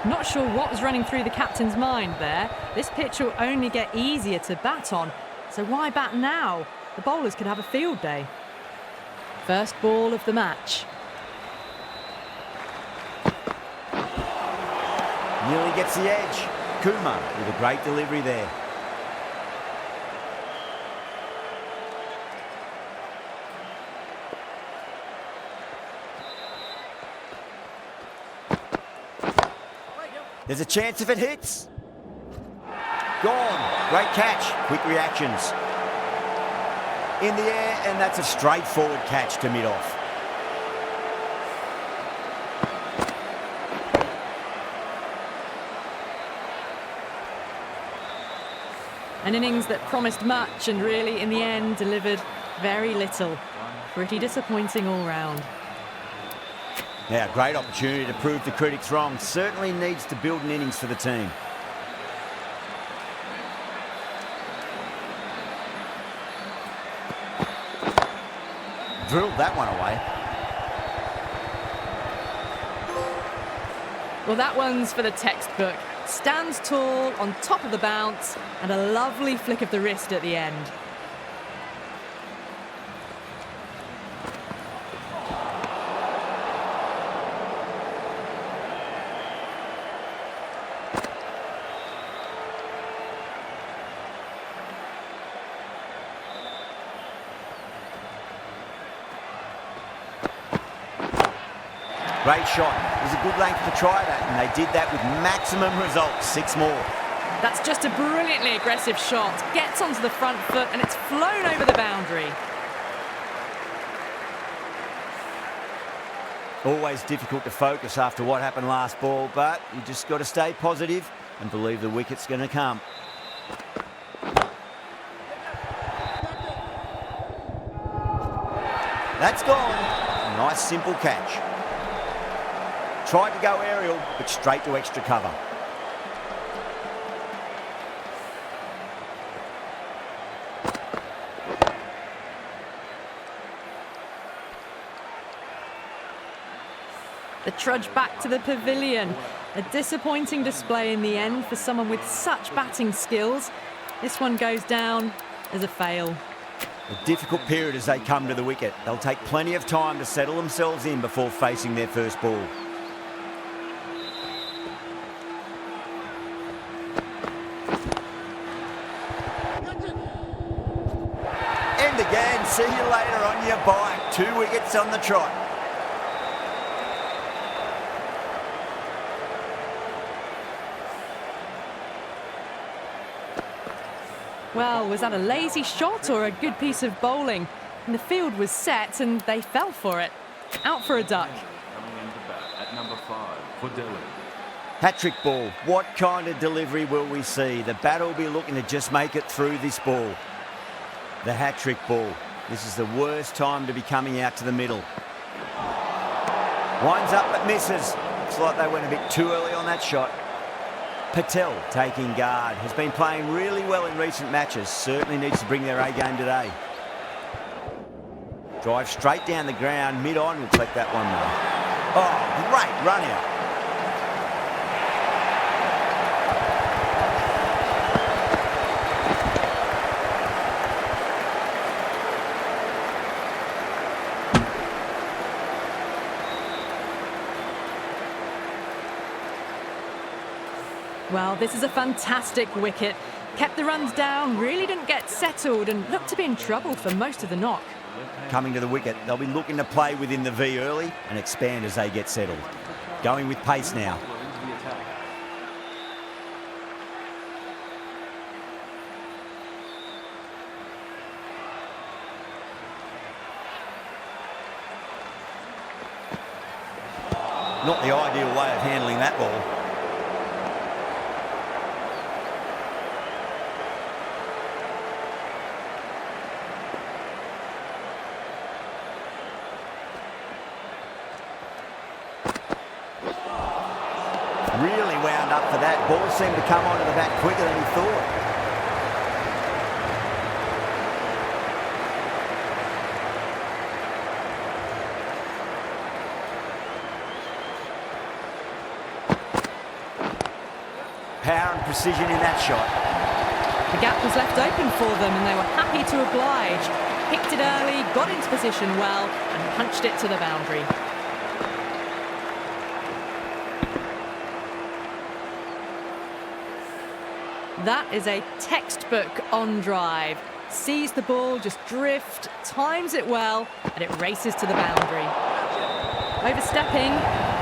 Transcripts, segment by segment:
Not sure what was running through the captain's mind there. This pitch will only get easier to bat on, so why bat now? The bowlers could have a field day. First ball of the match. Nearly gets the edge. Kumar with a great delivery there. There's a chance if it hits. Gone. Great catch. Quick reactions. In the air, and that's a straightforward catch to mid-off. An innings that promised much and really, in the end, delivered very little. Pretty disappointing all round. Yeah, great opportunity to prove the critics wrong. Certainly needs to build an innings for the team. Drilled that one away. Well, that one's for the textbook. Stands tall, on top of the bounce, and a lovely flick of the wrist at the end. Great shot. It was a good length to try that, and they did that with maximum results. 6 more. That's just a brilliantly aggressive shot. Gets onto the front foot, and it's flown over the boundary. Always difficult to focus after what happened last ball, but you just got to stay positive and believe the wicket's going to come. That's gone. Nice simple catch. Tried to go aerial, but straight to extra cover. The trudge back to the pavilion. A disappointing display in the end for someone with such batting skills. This one goes down as a fail. A difficult period as they come to the wicket. They'll take plenty of time to settle themselves in before facing their first ball. End again. See you later on your bike. 2 wickets on the trot. Well, was that a lazy shot or a good piece of bowling? And the field was set and they fell for it. Out for a duck. Coming into bat at number 5 for Delhi. Hat-trick ball. What kind of delivery will we see? The batter will be looking to just make it through this ball. The hat-trick ball. This is the worst time to be coming out to the middle. Winds up but misses. Looks like they went a bit too early on that shot. Patel taking guard. Has been playing really well in recent matches. Certainly needs to bring their A game today. Drive straight down the ground. Mid-on will collect that one though. Oh, great run out. Well, this is a fantastic wicket. Kept the runs down, really didn't get settled and looked to be in trouble for most of the knock. Coming to the wicket, they'll be looking to play within the V early and expand as they get settled. Going with pace now. Not the ideal way of handling that ball. Really wound up for that. Ball seemed to come onto the bat quicker than he thought. power and precision in that shot. The gap was left open for them and they were happy to oblige. Picked it early, got into position well and punched it to the boundary. That is a textbook on drive. Sees the ball just drift, times it well, and it races to the boundary. Overstepping,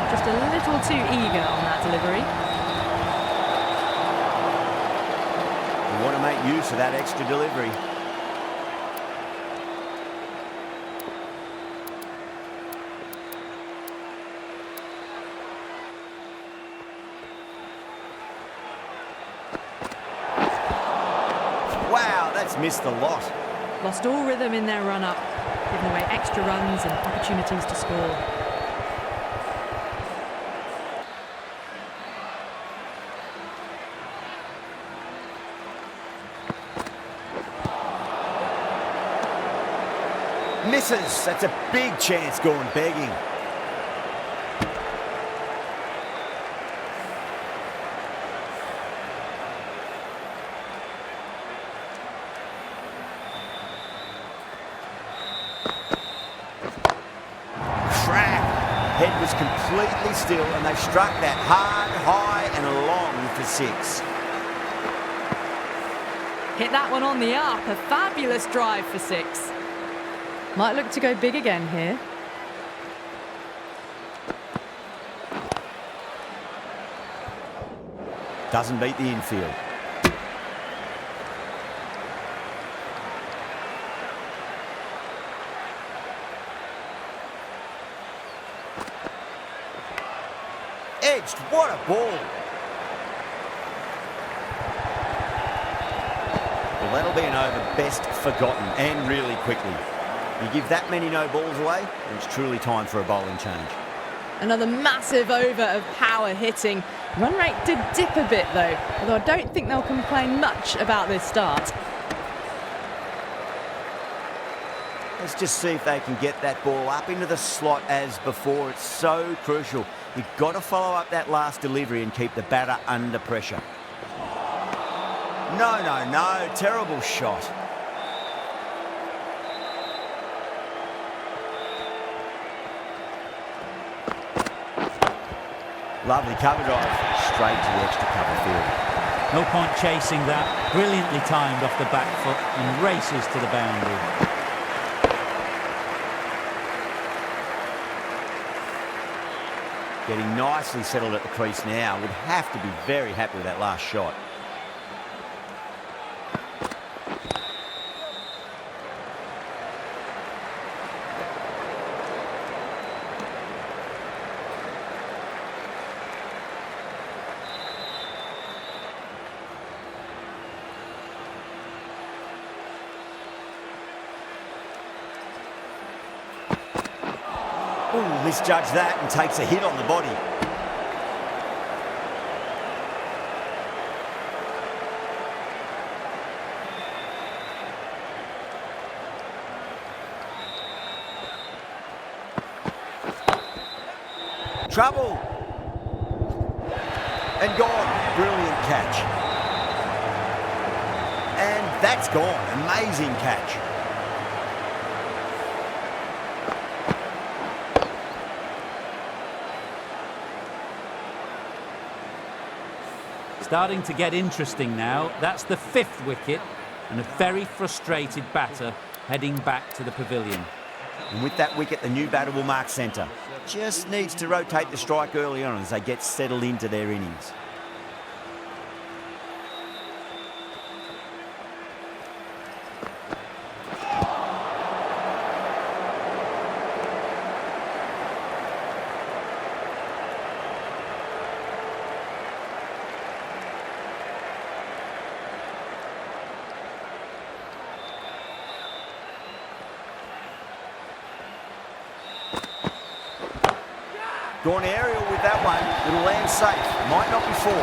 just a little too eager on that delivery. You want to make use of that extra delivery. Wow, that's missed a lot. Lost all rhythm in their run-up, giving away extra runs and opportunities to score. Misses. That's a big chance going begging. Head was completely still and they struck that hard, high and long for 6. Hit that one on the up, a fabulous drive for 6. Might look to go big again here. Doesn't beat the infield. Edged, what a ball. Well, that'll be an over best forgotten and really quickly. You give that many no balls away, and it's truly time for a bowling change. Another massive over of power hitting. Run rate did dip a bit though, although I don't think they'll complain much about this start. Let's just see if they can get that ball up into the slot as before. It's so crucial. You've got to follow up that last delivery and keep the batter under pressure. No, no, no. Terrible shot. Lovely cover drive. Straight to the extra cover field. No point chasing that. Brilliantly timed off the back foot and races to the boundary. Getting nicely settled at the crease now. Would have to be very happy with that last shot. Ooh, misjudged that and takes a hit on the body. Trouble. And gone. Brilliant catch. And that's gone. Amazing catch. Starting to get interesting now. That's the 5th wicket and a very frustrated batter heading back to the pavilion. And with that wicket, the new batter will mark centre. Just needs to rotate the strike early on as they get settled into their innings. Gone aerial with that one. It'll land safe. Might not be 4.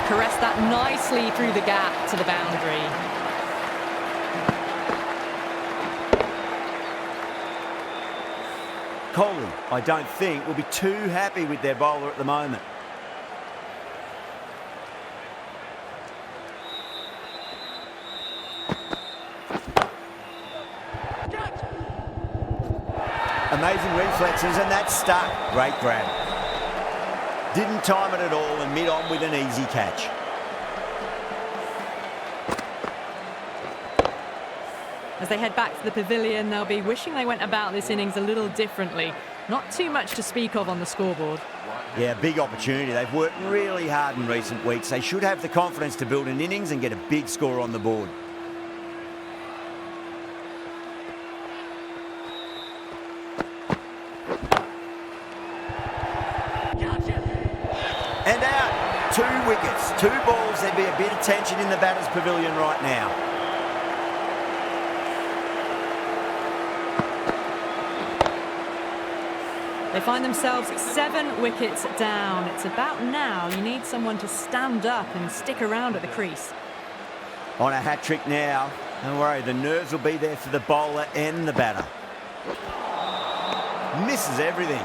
Caressed that nicely through the gap to the boundary. Kohli, I don't think, will be too happy with their bowler at the moment. Amazing reflexes, and that's stuck. Great grab. Didn't time it at all and mid-on with an easy catch. As they head back to the pavilion, they'll be wishing they went about this innings a little differently. Not too much to speak of on the scoreboard. Yeah, big opportunity. They've worked really hard in recent weeks. They should have the confidence to build an innings and get a big score on the board. And out. 2 wickets, 2 balls. There'd be a bit of tension in the batter's pavilion right now. They find themselves 7 wickets down. It's about now you need someone to stand up and stick around at the crease. On a hat-trick now. Don't worry, the nerves will be there for the bowler and the batter. Misses everything.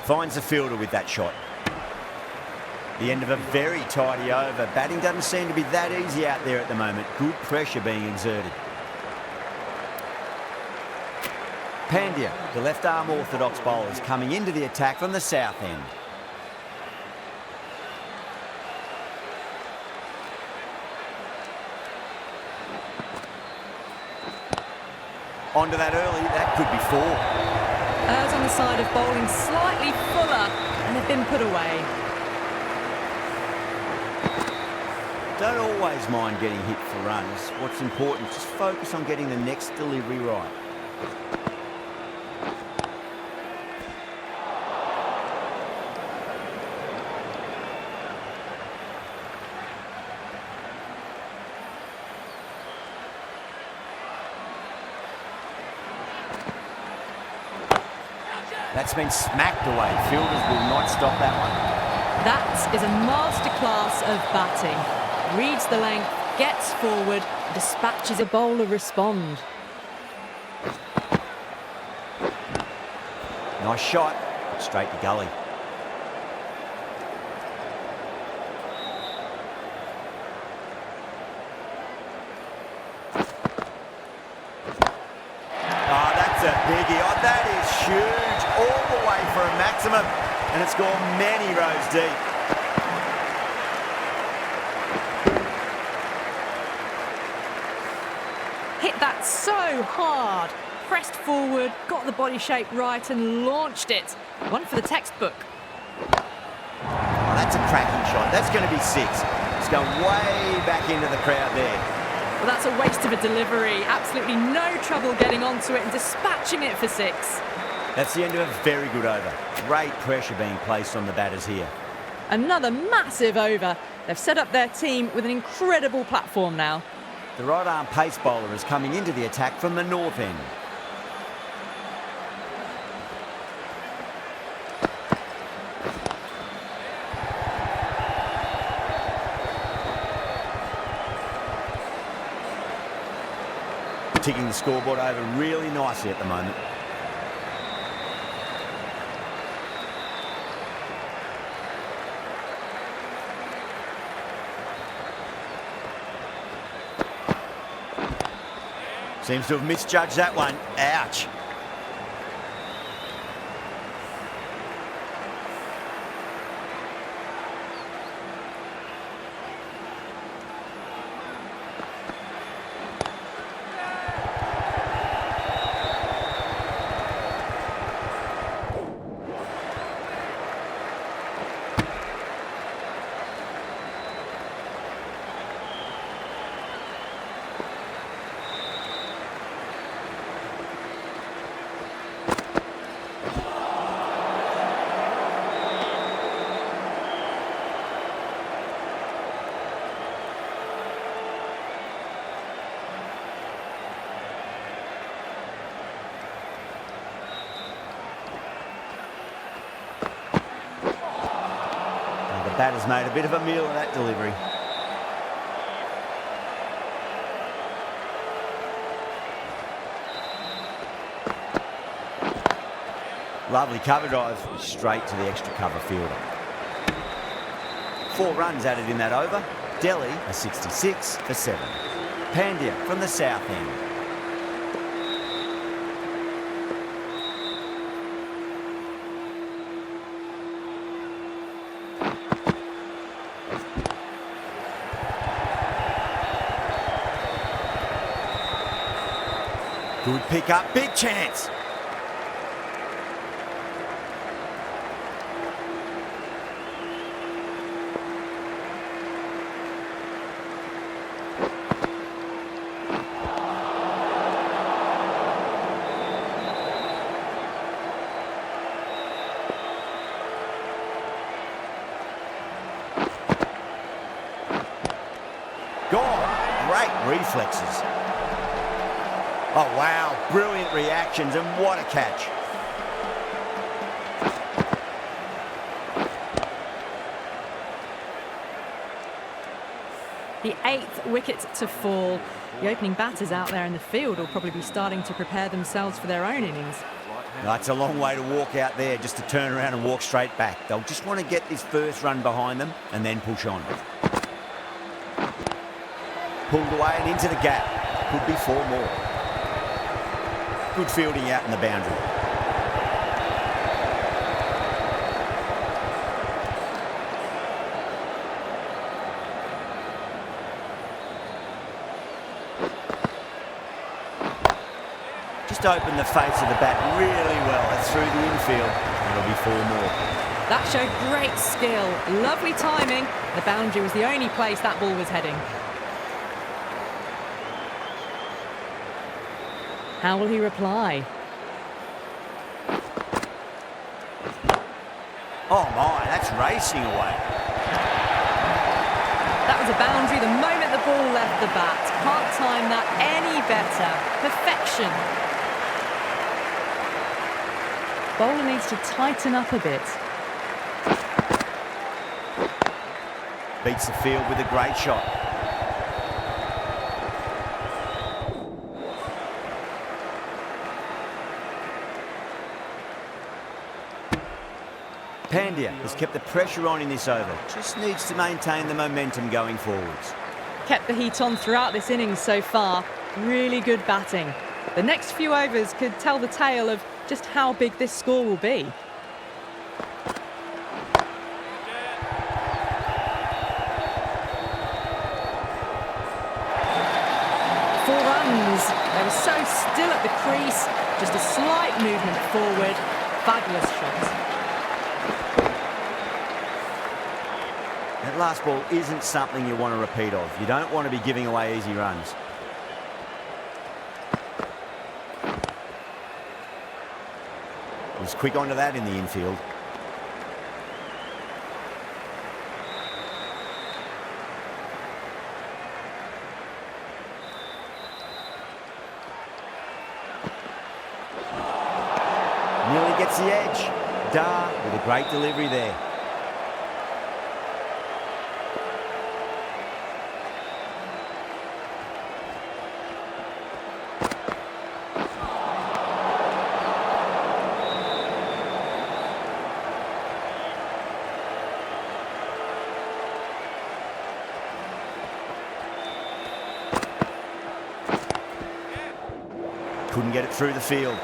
Finds the fielder with that shot. The end of a very tidy over. Batting doesn't seem to be that easy out there at the moment. Good pressure being exerted. Pandya, the left-arm orthodox bowler, is coming into the attack from the south end. Onto that early, that could be 4. Errs on the side of bowling slightly fuller, and they've been put away. Don't always mind getting hit for runs. What's important is just focus on getting the next delivery right. That's been smacked away. Fielders will not stop that one. That is a masterclass of batting. Reads the length, gets forward, dispatches a bowler respond. Nice shot, straight to gully. Oh, that's a biggie. Oh, that is huge. All the way for a maximum, and it's gone many rows deep. Hit that so hard. Pressed forward, got the body shape right and launched it. One for the textbook. Oh, that's a cracking shot. That's going to be 6. It's going way back into the crowd there. Well, that's a waste of a delivery. Absolutely no trouble getting onto it and dispatching it for 6. That's the end of a very good over. Great pressure being placed on the batters here. Another massive over. They've set up their team with an incredible platform now. The right-arm pace bowler is coming into the attack from the north end. Ticking the scoreboard over really nicely at the moment. Seems to have misjudged that one. Ouch. The batter's made a bit of a meal of that delivery. Lovely cover drive, straight to the extra cover fielder. 4 runs added in that over. Delhi a 66 for 7. Pandya from the south end. Good pick up, big chance. Gone. Great reflexes. Oh, wow. Brilliant reactions, and what a catch. The 8th wicket to fall. The opening batters out there in the field will probably be starting to prepare themselves for their own innings. That's a long way to walk out there just to turn around and walk straight back. They'll just want to get this first run behind them and then push on. Pulled away and into the gap. Could be 4 more. Good fielding out in the boundary. Just opened the face of the bat really well. That's through the infield. There'll be 4 more. That showed great skill. Lovely timing. The boundary was the only place that ball was heading. How will he reply? Oh my, that's racing away. That was a boundary the moment the ball left the bat. Can't time that any better. Perfection. Bowler needs to tighten up a bit. Beats the field with a great shot. Pandya has kept the pressure on in this over. Just needs to maintain the momentum going forwards. Kept the heat on throughout this innings so far. Really good batting. The next few overs could tell the tale of just how big this score will be. 4 runs. They were so still at the crease. Just a slight movement forward. Fabulous shot. That last ball isn't something you want to repeat of. You don't want to be giving away easy runs. Was quick onto that in the infield. Nearly gets the edge. Dar with a great delivery there. Couldn't get it through the field.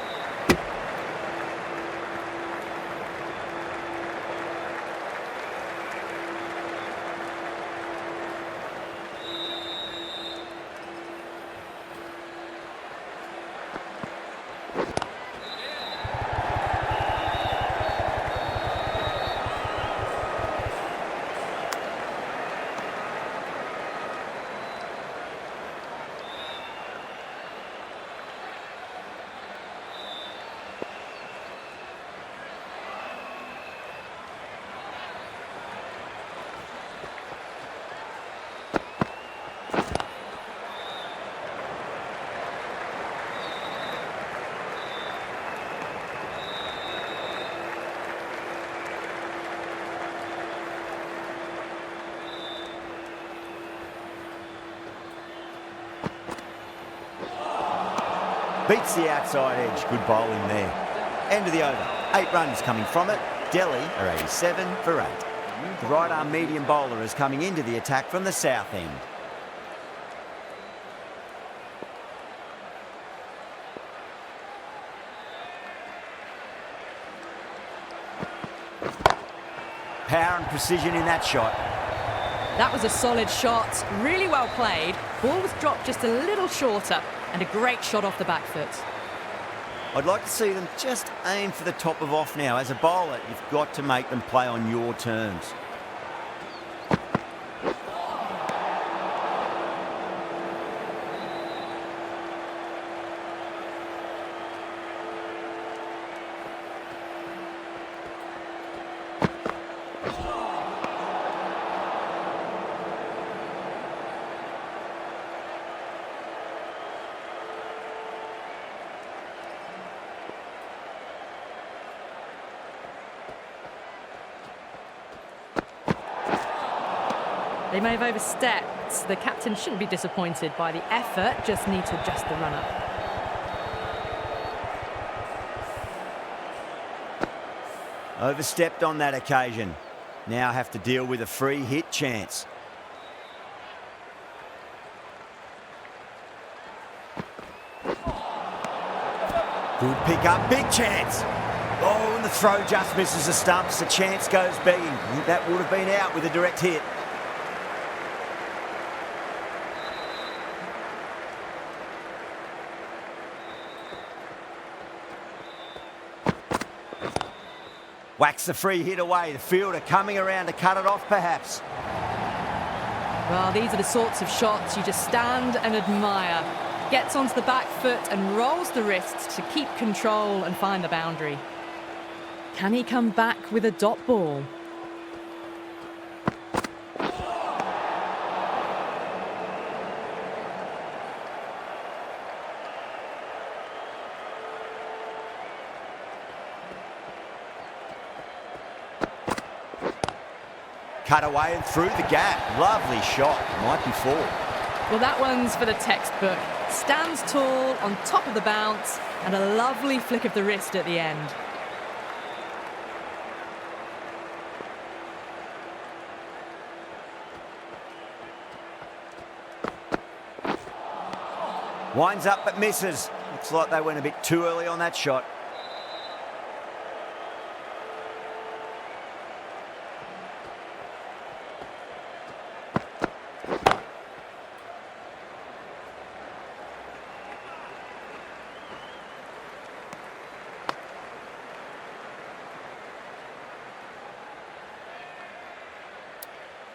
Beats the outside edge. Good bowling there. End of the over. 8 runs coming from it. Delhi are 87 for 8. The right-arm medium bowler is coming into the attack from the south end. Power and precision in that shot. That was a solid shot, really well played. Ball was dropped just a little shorter and a great shot off the back foot. I'd like to see them just aim for the top of off now. As a bowler, you've got to make them play on your terms. They may have overstepped. The captain shouldn't be disappointed by the effort, just need to adjust the run-up. Overstepped on that occasion. Now have to deal with a free hit chance. Good pick up, big chance. Oh, and the throw just misses the stumps. The chance goes begging. I think that would have been out with a direct hit. Whacks the free hit away. The fielder coming around to cut it off, perhaps. Well, these are the sorts of shots you just stand and admire. Gets onto the back foot and rolls the wrists to keep control and find the boundary. Can he come back with a dot ball? Cut away and through the gap. Lovely shot. Might be 4. Well, that one's for the textbook. Stands tall on top of the bounce and a lovely flick of the wrist at the end. Winds up but misses. Looks like they went a bit too early on that shot.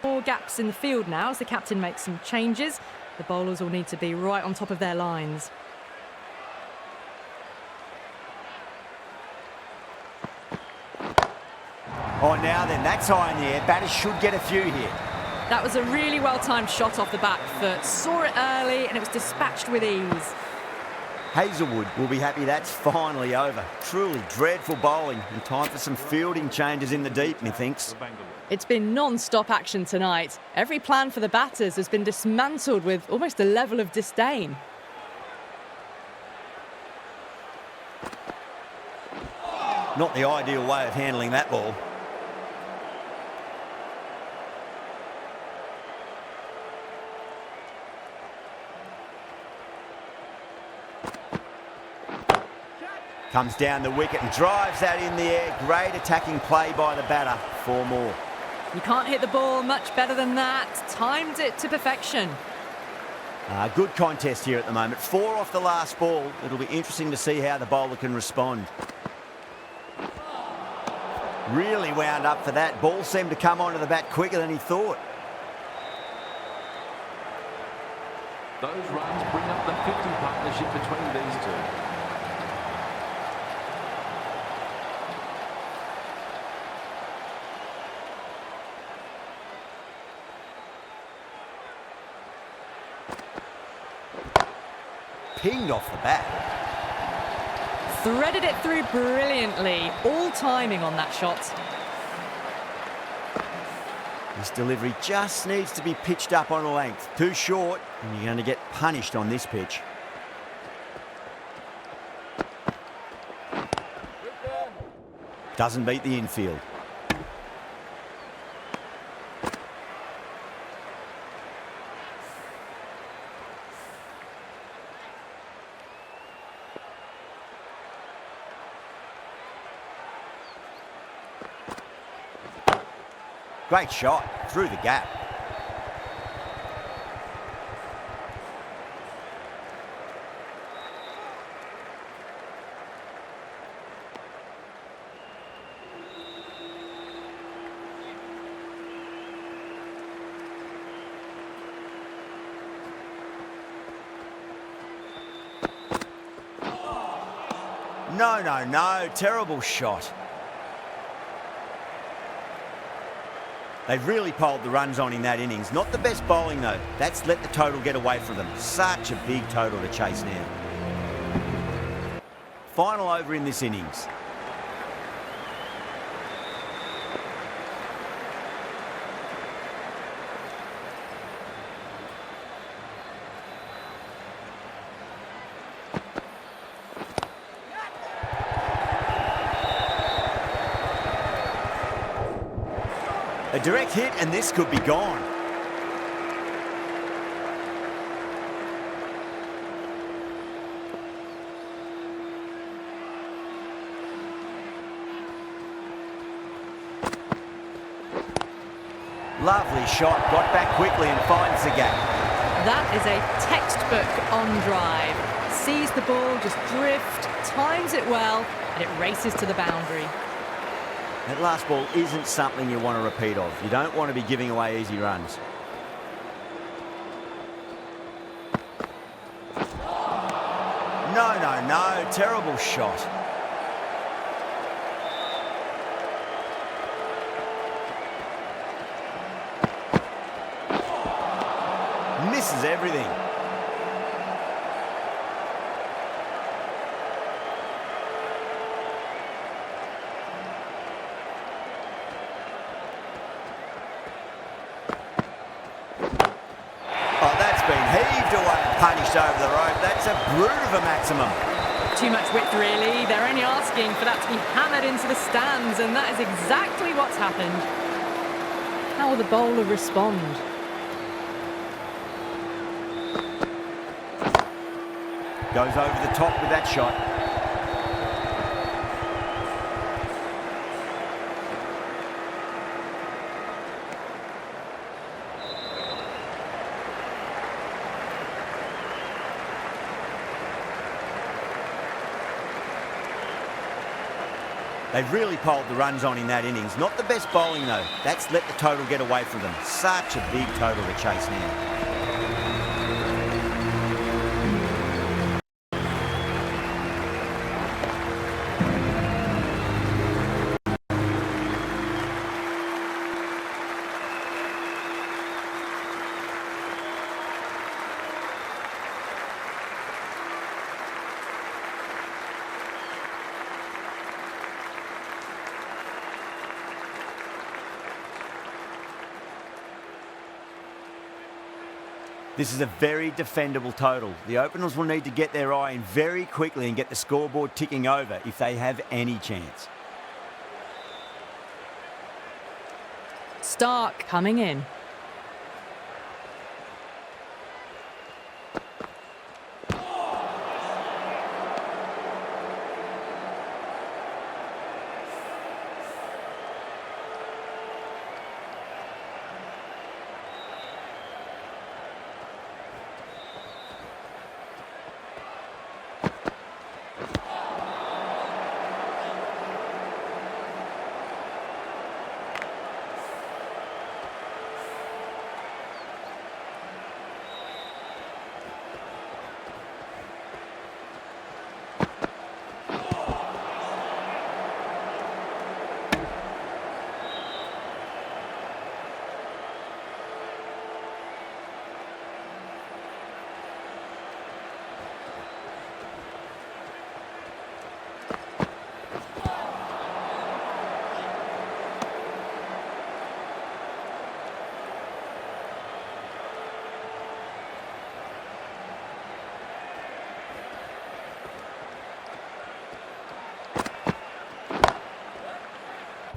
More gaps in the field now as the captain makes some changes. The bowlers will need to be right on top of their lines. Oh, now then, that's high in the air. Batters should get a few here. That was a really well-timed shot off the back foot. Saw it early and it was dispatched with ease. Hazelwood will be happy that's finally over. Truly dreadful bowling and time for some fielding changes in the deep, methinks. It's been non-stop action tonight. Every plan for the batters has been dismantled with almost a level of disdain. Not the ideal way of handling that ball. Comes down the wicket and drives that in the air. Great attacking play by the batter. 4 more. You can't hit the ball much better than that. Timed it to perfection. Good contest here at the moment. 4 off the last ball. It'll be interesting to see how the bowler can respond. Really wound up for that. Ball seemed to come onto the bat quicker than he thought. Those runs bring up the 50 partnership between these two. Pinged off the bat. Threaded it through brilliantly. All timing on that shot. This delivery just needs to be pitched up on a length. Too short, and you're going to get punished on this pitch. Doesn't beat the infield. Great shot through the gap. No. Terrible shot. They've really piled the runs on in that innings. Not the best bowling, though. That's let the total get away from them. Such a big total to chase now. Final over in this innings. A direct hit, and this could be gone. Lovely shot, got back quickly and finds the gap. That is a textbook on drive. Sees the ball just drift, times it well, and it races to the boundary. That last ball isn't something you want to repeat of. You don't want to be giving away easy runs. No. Terrible shot. Misses everything. Heaved away and punished over the rope. That's a brute of a maximum. Too much width, really. They're only asking for that to be hammered into the stands, and that is exactly what's happened. How will the bowler respond? Goes over the top with that shot. They've really piled the runs on in that innings. Not the best bowling, though. That's let the total get away from them. Such a big total to chase now. This is a very defendable total. The openers will need to get their eye in very quickly and get the scoreboard ticking over if they have any chance. Stark coming in.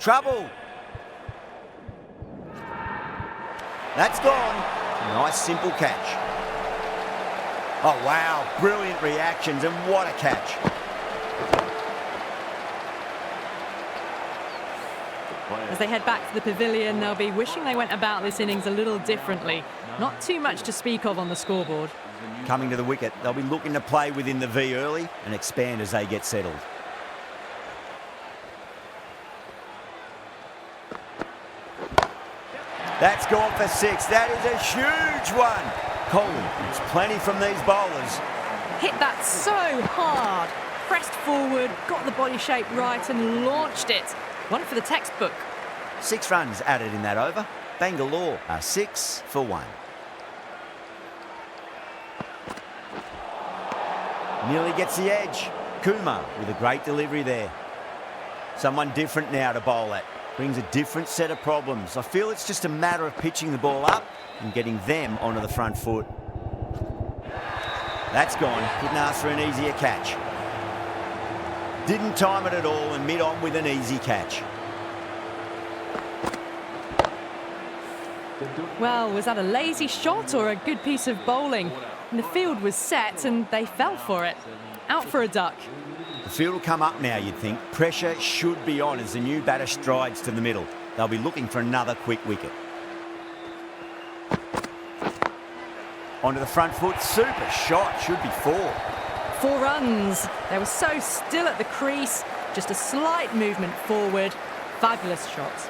Trouble. That's gone. Nice simple catch. Oh wow, brilliant reactions and what a catch. As they head back to the pavilion, they'll be wishing they went about this innings a little differently. Not too much to speak of on the scoreboard. Coming to the wicket, they'll be looking to play within the V early and expand as they get settled. That's gone for 6. That is a huge one. Kohli, it's plenty from these bowlers. Hit that so hard. Pressed forward, got the body shape right and launched it. One for the textbook. 6 runs added in that over. Bangalore are 6 for 1. Nearly gets the edge. Kumar with a great delivery there. Someone different now to bowl at. Brings a different set of problems. I feel it's just a matter of pitching the ball up and getting them onto the front foot. That's gone. Couldn't ask for an easier catch. Didn't time it at all and mid on with an easy catch. Well, was that a lazy shot or a good piece of bowling? And the field was set and they fell for it. Out for a duck. The field will come up now, you'd think. Pressure should be on as the new batter strides to the middle. They'll be looking for another quick wicket. Onto the front foot. Super shot. Should be 4. 4 runs. They were so still at the crease. Just a slight movement forward. Fabulous shots.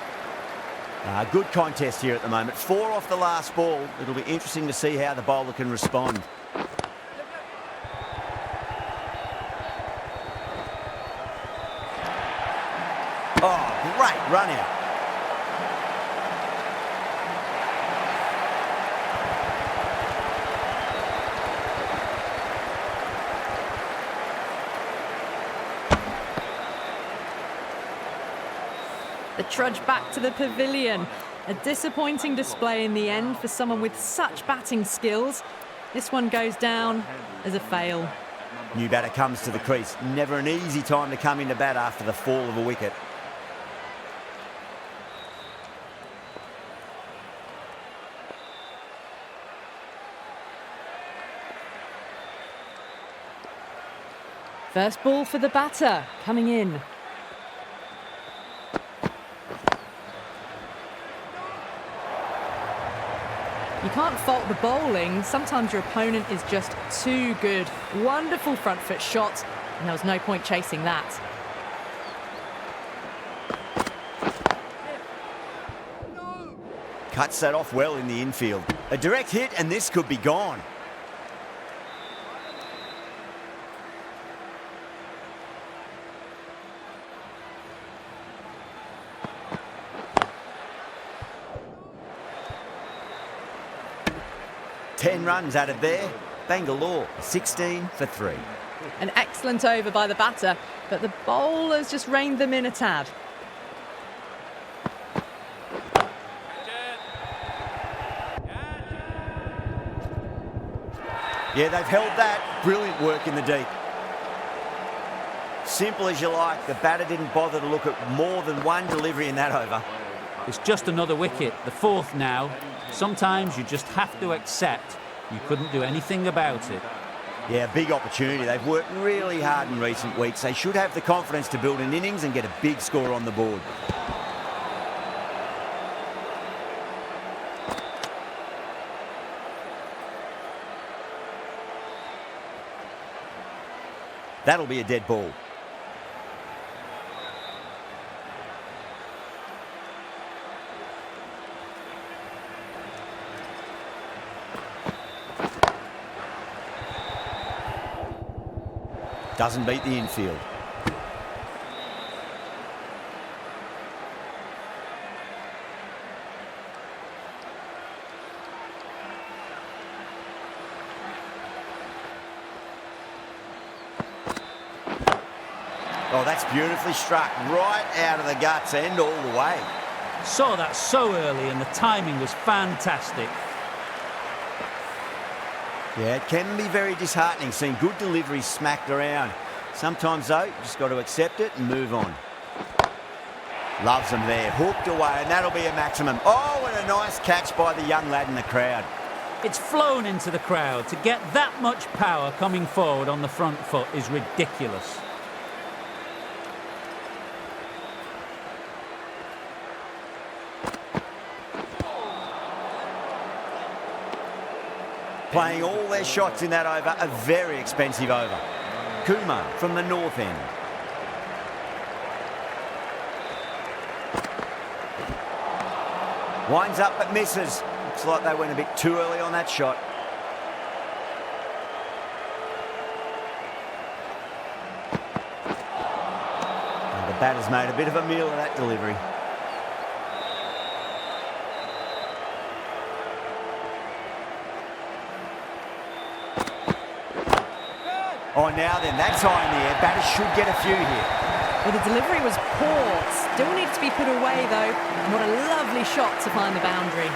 Good contest here at the moment. 4 off the last ball. It'll be interesting to see how the bowler can respond. Oh, great run out. The trudge back to the pavilion. A disappointing display in the end for someone with such batting skills. This one goes down as a fail. New batter comes to the crease. Never an easy time to come into bat after the fall of a wicket. First ball for the batter, coming in. You can't fault the bowling. Sometimes your opponent is just too good. Wonderful front foot shot, and there was no point chasing that. Cuts that off well in the infield. A direct hit and this could be gone. Ten runs added there. Bangalore 16 for 3. An excellent over by the batter, but the bowlers just reined them in a tad. Yeah, they've held that. Brilliant work in the deep. Simple as you like. The batter didn't bother to look at more than one delivery in that over. It's just another wicket, the 4th now. Sometimes you just have to accept you couldn't do anything about it. Yeah, big opportunity. They've worked really hard in recent weeks. They should have the confidence to build an innings and get a big score on the board. That'll be a dead ball. Doesn't beat the infield. Oh, that's beautifully struck. Right out of the guts and all the way. Saw that so early and the timing was fantastic. Yeah, it can be very disheartening seeing good deliveries smacked around. Sometimes, though, you just got to accept it and move on. Loves them there, hooked away, and that'll be a maximum. Oh, and a nice catch by the young lad in the crowd. It's flown into the crowd. To get that much power coming forward on the front foot is ridiculous. Playing all their shots in that over, a very expensive over. Kumar from the north end. Winds up but misses. Looks like they went a bit too early on that shot. And the batter's made a bit of a meal of that delivery. Oh, now then, that's high in the air. Batters should get a few here. Well, the delivery was poor. Still needs to be put away, though. And what a lovely shot to find the boundary.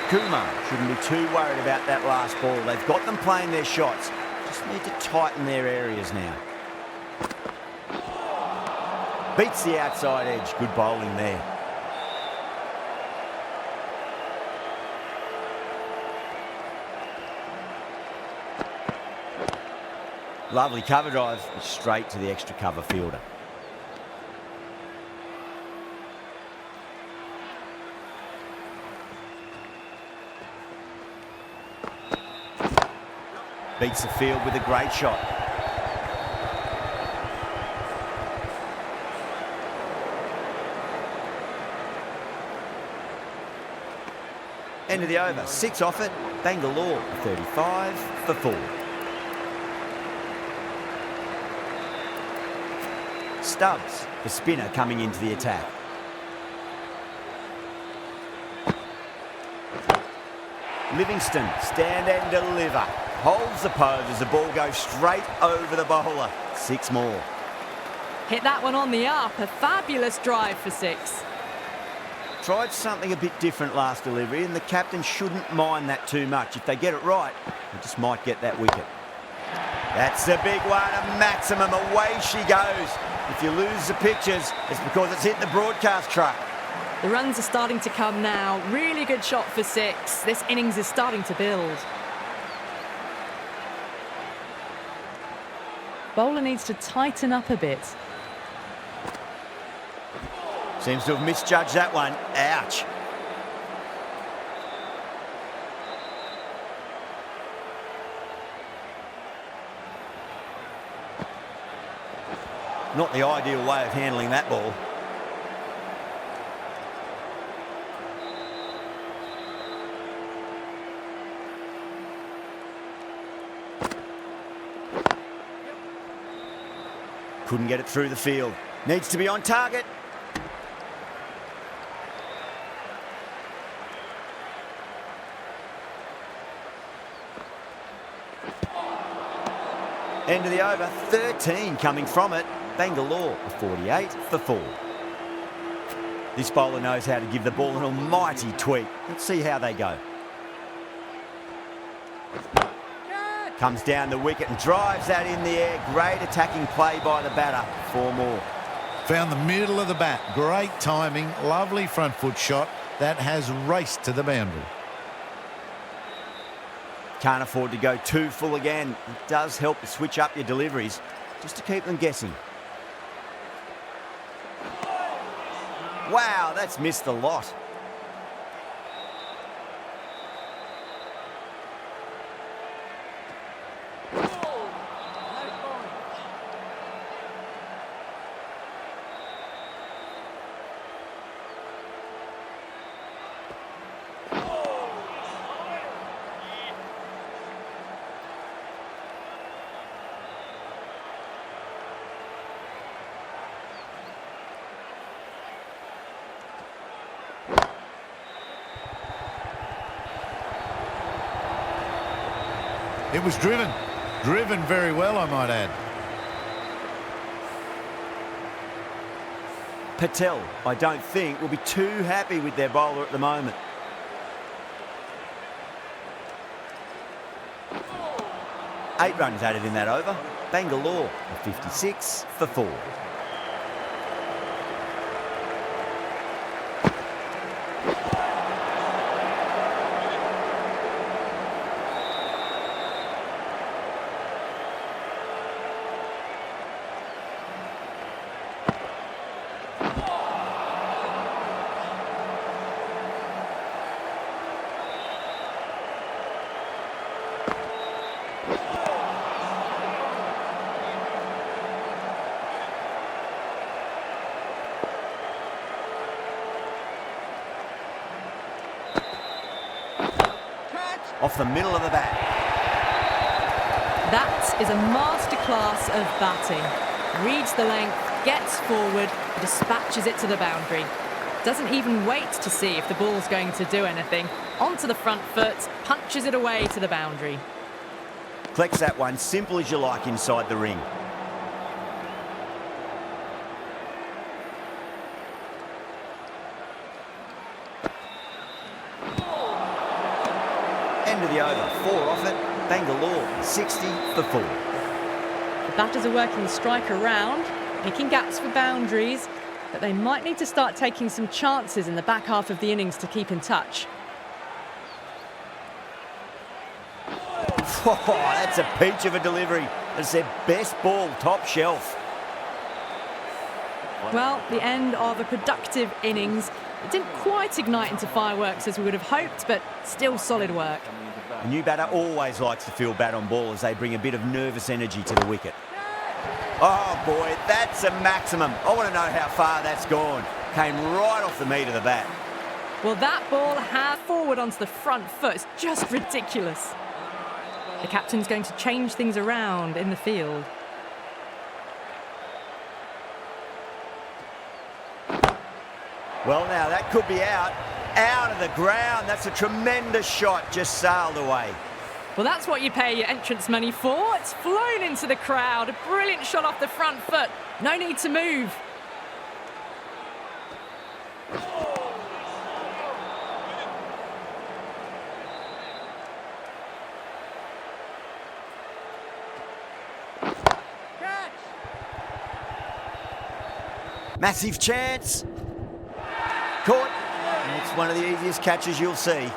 Kumar shouldn't be too worried about that last ball. They've got them playing their shots. Just need to tighten their areas now. Beats the outside edge. Good bowling there. Lovely cover drive, straight to the extra cover fielder. Beats the field with a great shot. End of the over, 6 off it. Bangalore 35 for 4. Stubbs, the spinner, coming into the attack. Livingston, stand and deliver. Holds the pose as the ball goes straight over the bowler. 6 more. Hit that one on the up. A fabulous drive for 6. Tried something a bit different last delivery, and the captain shouldn't mind that too much. If they get it right, they just might get that wicket. That's a big one, a maximum. Away she goes. If you lose the pictures, it's because it's hit the broadcast truck. The runs are starting to come now. Really good shot for 6. This innings is starting to build. Bowler needs to tighten up a bit. Seems to have misjudged that one. Ouch. Not the ideal way of handling that ball. Couldn't get it through the field. Needs to be on target. End of the over, 13 coming from it. Bangalore 48 for 4. This bowler knows how to give the ball an almighty tweak. Let's see how they go. Comes down the wicket and drives that in the air. Great attacking play by the batter. 4 more. Found the middle of the bat. Great timing. Lovely front foot shot. That has raced to the boundary. Can't afford to go too full again. It does help to switch up your deliveries just to keep them guessing. Wow, that's missed a lot. It was driven very well, I might add. Patel, I don't think, will be too happy with their bowler at the moment. Eight runs added in that over. Bangalore 56 for 4. Off the middle of the bat. That is a masterclass of batting. Reads the length, gets forward, dispatches it to the boundary. Doesn't even wait to see if the ball's going to do anything. Onto the front foot, punches it away to the boundary. Collects that one, simple as you like inside the ring. End of the over, 4 off it. Bangalore, 60 for 4. The batters are working the strike around, picking gaps for boundaries, but they might need to start taking some chances in the back half of the innings to keep in touch. Oh, that's a peach of a delivery. It's their best ball, top shelf. Well, the end of a productive innings. It didn't quite ignite into fireworks as we would have hoped, but still solid work. A new batter always likes to feel bat on ball as they bring a bit of nervous energy to the wicket. Oh boy, that's a maximum. I want to know how far that's gone. Came right off the meat of the bat. Well, that ball had forward onto the front foot. It's just ridiculous. The captain's going to change things around in the field. Well, now that could be out. Out of the ground. That's a tremendous shot. Just sailed away. Well, that's what you pay your entrance money for. It's flown into the crowd. A brilliant shot off the front foot. No need to move. Massive chance. Caught. And it's one of the easiest catches you'll see.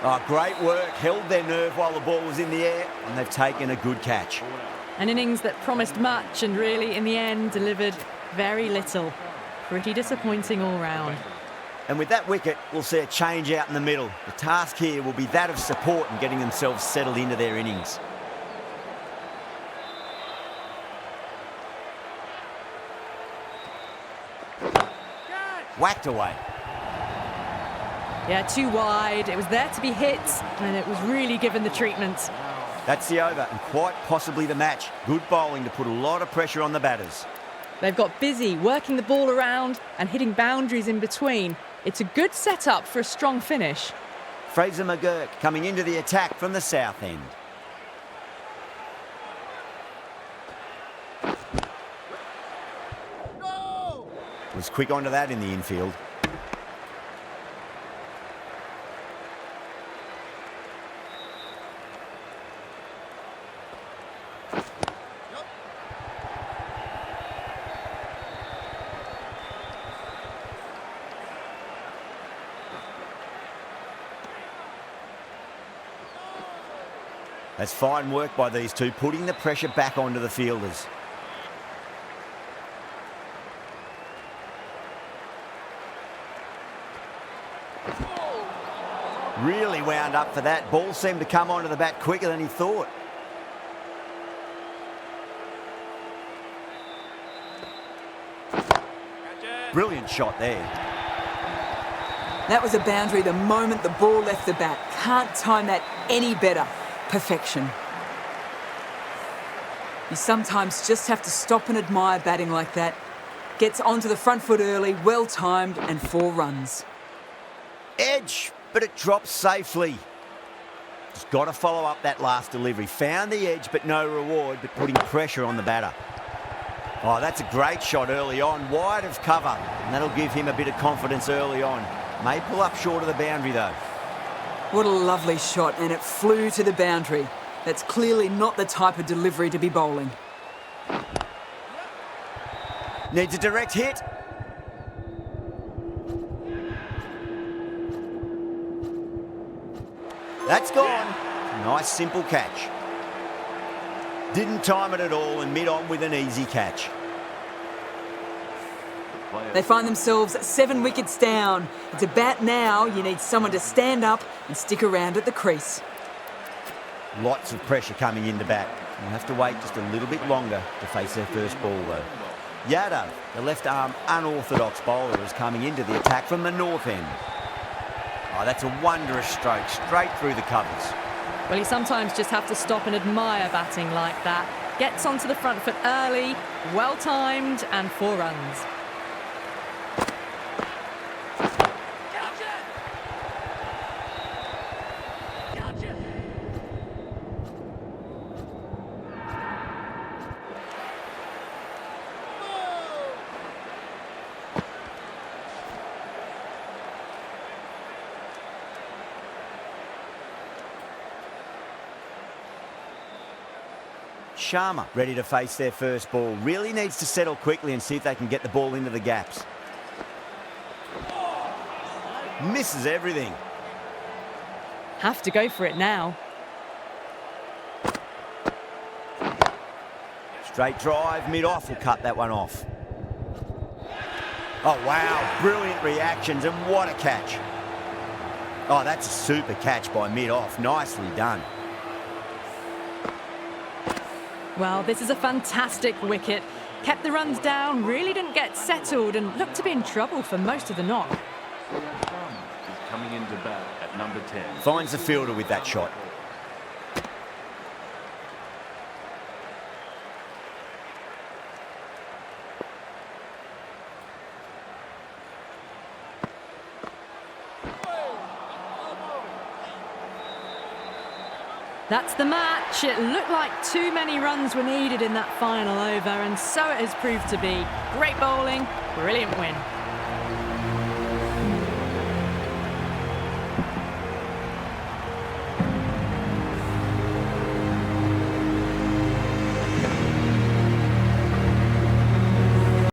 Oh, great work. Held their nerve while the ball was in the air, and they've taken a good catch. An innings that promised much and really, in the end, delivered very little. Pretty disappointing all round. And with that wicket, we'll see a change out in the middle. The task here will be that of support and getting themselves settled into their innings. Whacked away. Yeah, too wide. It was there to be hit, and it was really given the treatment. That's the over, and quite possibly the match. Good bowling to put a lot of pressure on the batters. They've got busy working the ball around and hitting boundaries in between. It's a good setup for a strong finish. Fraser McGurk coming into the attack from the south end. Was quick onto that in the infield. That's fine work by these two, putting the pressure back onto the fielders. Really wound up for that. Ball seemed to come onto the bat quicker than he thought. Brilliant shot there. That was a boundary the moment the ball left the bat. Can't time that any better. Perfection. You sometimes just have to stop and admire batting like that. Gets onto the front foot early, well timed, and 4 runs. Edge, but it drops safely. Just got to follow up that last delivery. Found the edge, but no reward, but putting pressure on the batter. Oh, that's a great shot early on, wide of cover, and that'll give him a bit of confidence early on. May pull up short of the boundary, though. What a lovely shot, and it flew to the boundary. That's clearly not the type of delivery to be bowling. Needs a direct hit. That's gone. Nice simple catch. Didn't time it at all and mid-on with an easy catch. They find themselves 7 wickets down. It's a bat now. You need someone to stand up and stick around at the crease. Lots of pressure coming in to bat. We'll have to wait just a little bit longer to face their first ball though. Yadav, the left-arm unorthodox bowler, is coming into the attack from the north end. Oh, that's a wondrous stroke, straight through the covers. Well, you sometimes just have to stop and admire batting like that. Gets onto the front foot early, well-timed, and 4 runs. Sharma ready to face their first ball. Really needs to settle quickly and see if they can get the ball into the gaps. Misses everything. Have to go for it now. Straight drive, mid-off will cut that one off. Oh, wow, brilliant reactions and what a catch. Oh, that's a super catch by mid-off. Nicely done. Well, this is a fantastic wicket. Kept the runs down, really didn't get settled and looked to be in trouble for most of the knock. Is coming into bat at number 10. Finds the fielder with that shot. That's the match. It looked like too many runs were needed in that final over, and so it has proved to be. Great bowling, brilliant win.